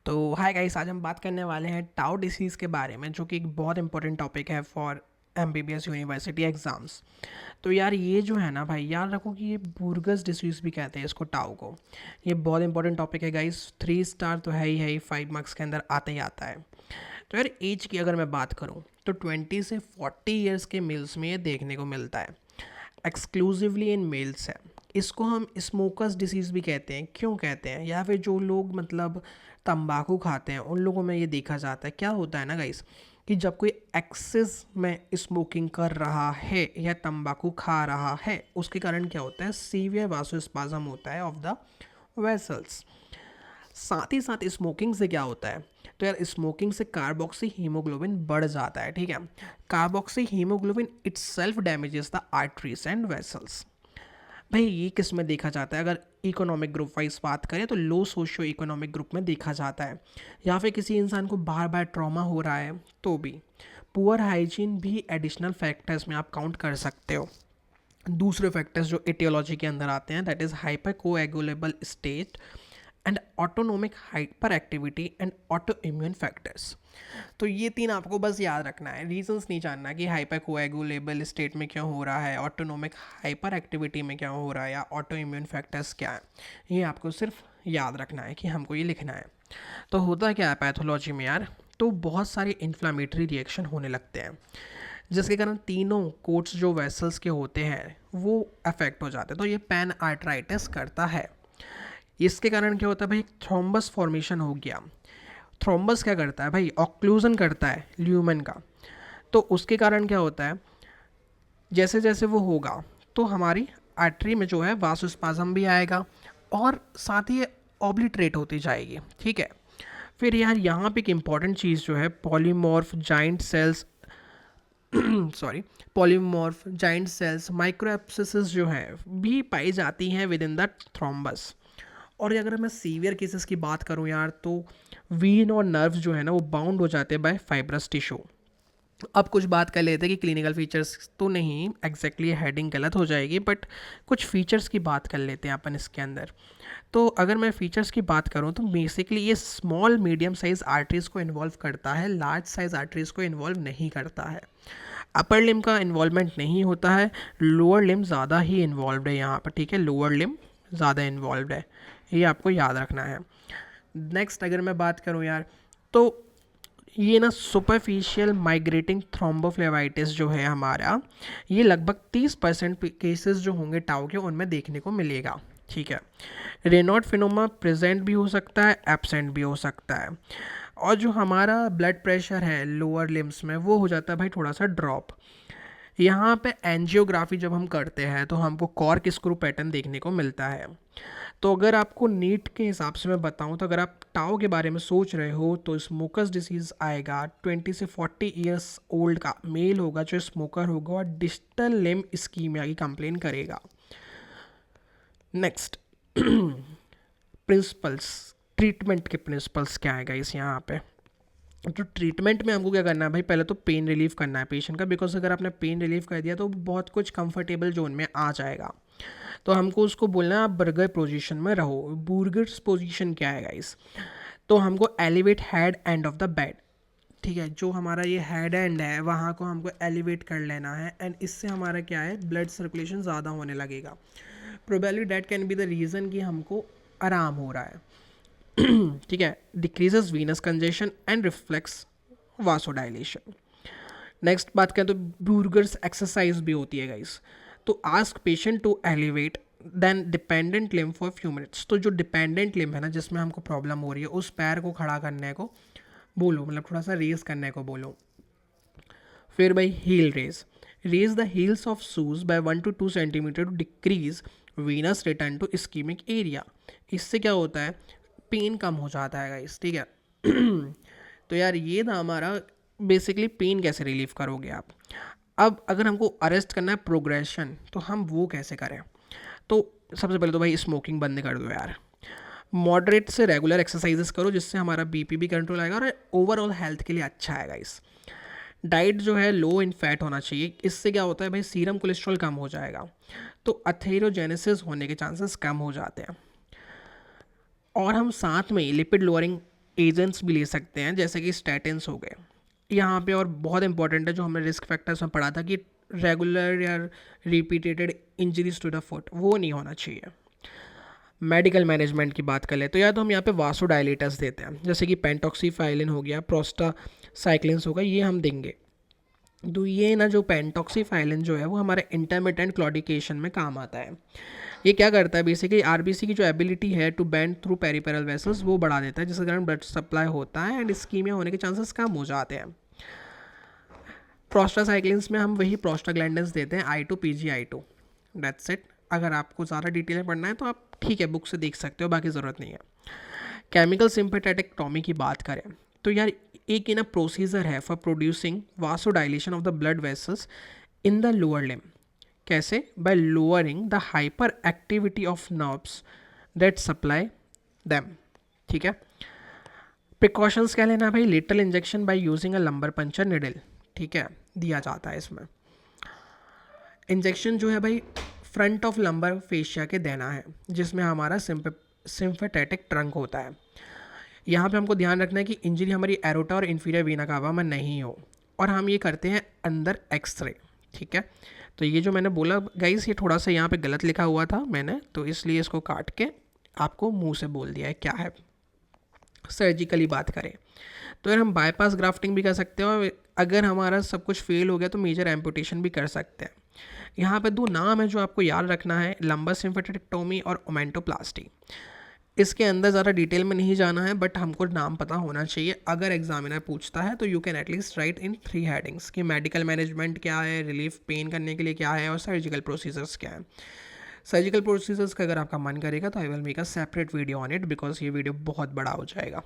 तो hi guys, आज हम बात करने वाले हैं टाउ डिसीज़ के बारे में, जो कि एक बहुत इंपॉर्टेंट टॉपिक है फॉर एमबीबीएस यूनिवर्सिटी एग्ज़ाम्स। तो यार ये जो है ना भाई, याद रखो कि ये बुर्गस डिसीज़ भी कहते हैं इसको, टाउ को। ये बहुत इंपॉर्टेंट टॉपिक है गाइस, 3 स्टार तो है ही, 5 मार्क्स के अंदर आता ही आता है। तो यार एज की अगर मैं बात करूँ तो 20 से 40 ईयर्स के मेल्स में ये देखने को मिलता है, एक्सक्लूसिवली इन मेल्स है। इसको हम स्मोकर्स डिसीज़ भी कहते हैं। क्यों कहते हैं? या फिर जो लोग मतलब तंबाकू खाते हैं उन लोगों में ये देखा जाता है। क्या होता है ना गाइस, कि जब कोई एक्सेस में स्मोकिंग कर रहा है या तंबाकू खा रहा है, उसके कारण क्या होता है, सीवियर वासोस्पाज्म होता है ऑफ द वेसल्स। साथ ही साथ स्मोकिंग से क्या होता है, तो यार स्मोकिंग से कार्बोक्सी हीमोग्लोबिन बढ़ जाता है। ठीक है, carboxy haemoglobin itself damages the arteries and vessels. भाई ये किस में देखा जाता है? अगर इकोनॉमिक ग्रुप वाइज बात करें तो लो सोशियो इकोनॉमिक ग्रुप में देखा जाता है, या फिर किसी इंसान को बार बार ट्रॉमा हो रहा है तो भी। पुअर हाइजीन भी एडिशनल फैक्टर्स में आप काउंट कर सकते हो। दूसरे फैक्टर्स जो एटियोलॉजी के अंदर आते हैं, that is hyper coagulable state and autonomic hyper activity and auto immune factors. तो ये तीन आपको बस याद रखना है, रीजंस नहीं जानना कि हाइपर कोएगुलेबल स्टेट में क्यों हो रहा है, ऑटोनोमिक हाइपर एक्टिविटी में क्या हो रहा है, या ऑटो इम्यून फैक्टर्स क्या है। ये आपको सिर्फ याद रखना है कि हमको ये लिखना है। तो होता क्या है पैथोलॉजी में यार, तो बहुत सारे इन्फ्लामेटरी रिएक्शन होने लगते हैं, जिसके कारण तीनों कोट्स जो वेसल्स के होते हैं वो अफेक्ट हो जाते हैं। तो ये पैन आर्ट्राइटिस करता है। इसके कारण क्या होता है भाई, थ्रोम्बस फॉर्मेशन हो गया। थ्रोम्बस क्या करता है भाई, ऑक्लूजन करता है ल्यूमेन का। तो उसके कारण क्या होता है, जैसे जैसे वो होगा तो हमारी आर्टरी में जो है वासोस्पाज्म भी आएगा, और साथ ही ऑब्लिटरेट होती जाएगी। ठीक है, फिर यार यहाँ पे एक इम्पॉर्टेंट चीज़ जो है, polymorph giant cells sorry, polymorph giant cells micro abscesses जो है भी पाई जाती हैं विद इन द थ्रोम्बस। और अगर मैं सीवियर केसेस की बात करूं यार, तो वीन और नर्व्स जो है ना वो बाउंड हो जाते हैं बाय फाइब्रस टिश्यू। अब कुछ बात कर लेते हैं कि क्लिनिकल फीचर्स तो नहीं, एग्जैक्टली हेडिंग गलत हो जाएगी, बट कुछ फीचर्स की बात कर लेते हैं अपन इसके अंदर। तो अगर मैं फीचर्स की बात करूं तो बेसिकली ये स्मॉल मीडियम साइज आर्टरीज को इन्वॉल्व करता है, लार्ज साइज आर्टरीज को इन्वॉल्व नहीं करता है। अपर लिम का इन्वॉल्वमेंट नहीं होता है, लोअर लिम ज़्यादा ही इन्वॉल्व है यहाँ पर। ठीक है, लोअर लिम ज़्यादा इन्वॉल्व है, ये आपको याद रखना है। नेक्स्ट अगर मैं बात करूँ यार, तो ये ना सुपरफिशियल माइग्रेटिंग थ्रोम्बोफ्लेवाइटिस जो है हमारा, ये लगभग 30% केसेस जो होंगे टाउ के उनमें देखने को मिलेगा। ठीक है, रेनॉल्ड फिनोमा प्रेजेंट भी हो सकता है, एब्सेंट भी हो सकता है। और जो हमारा ब्लड प्रेशर है लोअर लिम्स में, वो हो जाता है भाई थोड़ा सा ड्रॉप। यहाँ पे एंजियोग्राफी जब हम करते हैं तो हमको कॉर्क स्क्रू पैटर्न देखने को मिलता है। तो अगर आपको नीट के हिसाब से मैं बताऊं, तो अगर आप टाउ के बारे में सोच रहे हो तो स्मोकर्स डिसीज़ आएगा। 20 से 40 ईयर्स ओल्ड का मेल होगा जो स्मोकर होगा, और डिस्टल लिम इस्कीमिया की कंप्लेन करेगा। नेक्स्ट प्रिंसिपल्स, ट्रीटमेंट के प्रिंसिपल्स क्या है गाइस यहाँ पे। तो ट्रीटमेंट में हमको क्या करना है भाई, पहले तो पेन रिलीफ करना है पेशेंट का, बिकॉज अगर आपने पेन रिलीफ कर दिया तो बहुत कुछ कंफर्टेबल जोन में आ जाएगा। तो हमको उसको बोलना है आप बर्गर पोजीशन में रहो। बर्गर्स पोजीशन क्या है गाइस, तो हमको elevate head end of the bed. ठीक है, जो हमारा ये हेड एंड है वहाँ को हमको एलिवेट कर लेना है, एंड इससे हमारा क्या है, ब्लड सर्कुलेशन ज़्यादा होने लगेगा। Probably that can be the reason कि हमको आराम हो रहा है। ठीक है, decreases venous congestion and reflex vasodilation. Next बात करें तो ब्रूगर्स एक्सरसाइज भी होती है गाइस। तो ask patient to elevate then dependent limb for few minutes. तो जो डिपेंडेंट लिम्ब है ना, जिसमें हमको प्रॉब्लम हो रही है, उस पैर को खड़ा करने को बोलो, मतलब थोड़ा सा रेज करने को बोलो। फिर भाई heel raise the heels of shoes by 1 to 2 centimetre to decrease venous return to ischaemic area. इससे क्या होता है, पेन कम हो जाता है गाइस। ठीक है तो यार ये था हमारा बेसिकली पेन कैसे रिलीव करोगे आप। अब अगर हमको अरेस्ट करना है प्रोग्रेशन, तो हम वो कैसे करें। तो सबसे पहले तो भाई स्मोकिंग बंद कर दो यार, मॉडरेट से रेगुलर एक्सरसाइजेस करो, जिससे हमारा बीपी भी कंट्रोल आएगा और ओवरऑल हेल्थ के लिए अच्छा है गाइस। डाइट जो है लो इन फैट होना चाहिए, इससे क्या होता है भाई, सीरम कोलेस्ट्रॉल कम हो जाएगा, तो अथेरोजेनेसिस होने के चांसेस कम हो जाते हैं। और हम साथ में लिपिड लोअरिंग एजेंट्स भी ले सकते हैं जैसे कि स्टैटिन्स हो गए यहाँ पे। और बहुत इंपॉर्टेंट है जो हमने रिस्क फैक्टर्स में पढ़ा था कि रेगुलर या repeated injuries to the foot वो नहीं होना चाहिए। मेडिकल मैनेजमेंट की बात कर ले तो या तो हम यहाँ पे वासोडाइलेटर्स देते हैं जैसे कि पेंटॉक्सीफाइलिन हो गया, प्रोस्टासाइक्लिन्स हो गया, ये हम देंगे। तो ये ना जो पेंटॉक्सीफाइलिन जो है वो हमारे इंटरमिटेंट क्लॉडिकेशन में काम आता है। ये क्या करता है बेसिकली आरबीसी की जो एबिलिटी है to bend through peripheral vessels वो बढ़ा देता है जिसके कारण ब्लड सप्लाई होता है एंड इस्कीमिया होने के चांसेस कम हो जाते हैं। प्रोस्टासाइक्लिन्स में हम वही प्रोस्टाग्लैंडिन्स देते हैं I2 PGI2, दैट्स इट। अगर आपको ज़्यादा डिटेल में पढ़ना है तो आप ठीक है बुक से देख सकते हो, बाकी ज़रूरत नहीं है। केमिकल सिंपैथेटिक्टोमी की बात करें तो यार एक ना प्रोसीजर है for producing vasodilation of the blood vessels in the lower limb. कैसे? By lowering the hyperactivity of nerves that supply them. ठीक है। प्रिकॉशंस क्या लेना भाई? Little injection by using a lumbar puncture needle, ठीक है, दिया जाता है इसमें। इंजेक्शन जो है भाई फ्रंट ऑफ लंबर फेशिया के देना है जिसमें हमारा सिम्फेटेटिक ट्रंक होता है। यहाँ पे हमको ध्यान रखना है कि इंजरी हमारी एरोटा और इन्फीरियर वीना कावा में नहीं हो, और हम ये करते हैं अंदर एक्सरे। ठीक है। तो ये जो मैंने बोला गाइस ये थोड़ा सा यहाँ पे गलत लिखा हुआ था मैंने, तो इसलिए इसको काट के आपको मुंह से बोल दिया है क्या है। सर्जिकली बात करें तो यार हम बाईपास ग्राफ्टिंग भी कर सकते हैं, और अगर हमारा सब कुछ फेल हो गया तो मेजर एम्पुटेशन भी कर सकते हैं। यहाँ पे 2 नाम है जो आपको याद रखना है, लंबर सिम्फेटेक्टोमी और ओमेंटोप्लास्टी। इसके अंदर ज़्यादा डिटेल में नहीं जाना है, बट हमको नाम पता होना चाहिए। अगर एग्जामिनर पूछता है तो you can at least right in 3 headings कि मेडिकल मैनेजमेंट क्या है, रिलीफ पेन करने के लिए क्या है, और सर्जिकल प्रोसीजर्स क्या है। सर्जिकल प्रोसीजर्स का अगर आपका मन करेगा तो I will make a separate video on it, because ये वीडियो बहुत बड़ा हो जाएगा।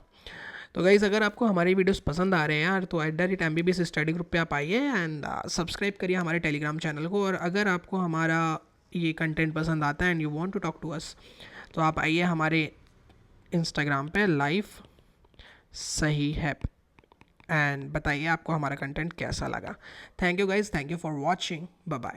तो गाइज़ अगर आपको हमारी वीडियोस पसंद आ रहे हैं यार तो @MBBS स्टडी ग्रुप पे आप आइए एंड सब्सक्राइब करिए हमारे टेलीग्राम चैनल को। और अगर आपको हमारा ये कंटेंट पसंद आता है and you want to talk to us तो आप आइए हमारे इंस्टाग्राम पे लाइफ सही है एंड बताइए आपको हमारा कंटेंट कैसा लगा। Thank you guys, thank you for watching, bye bye.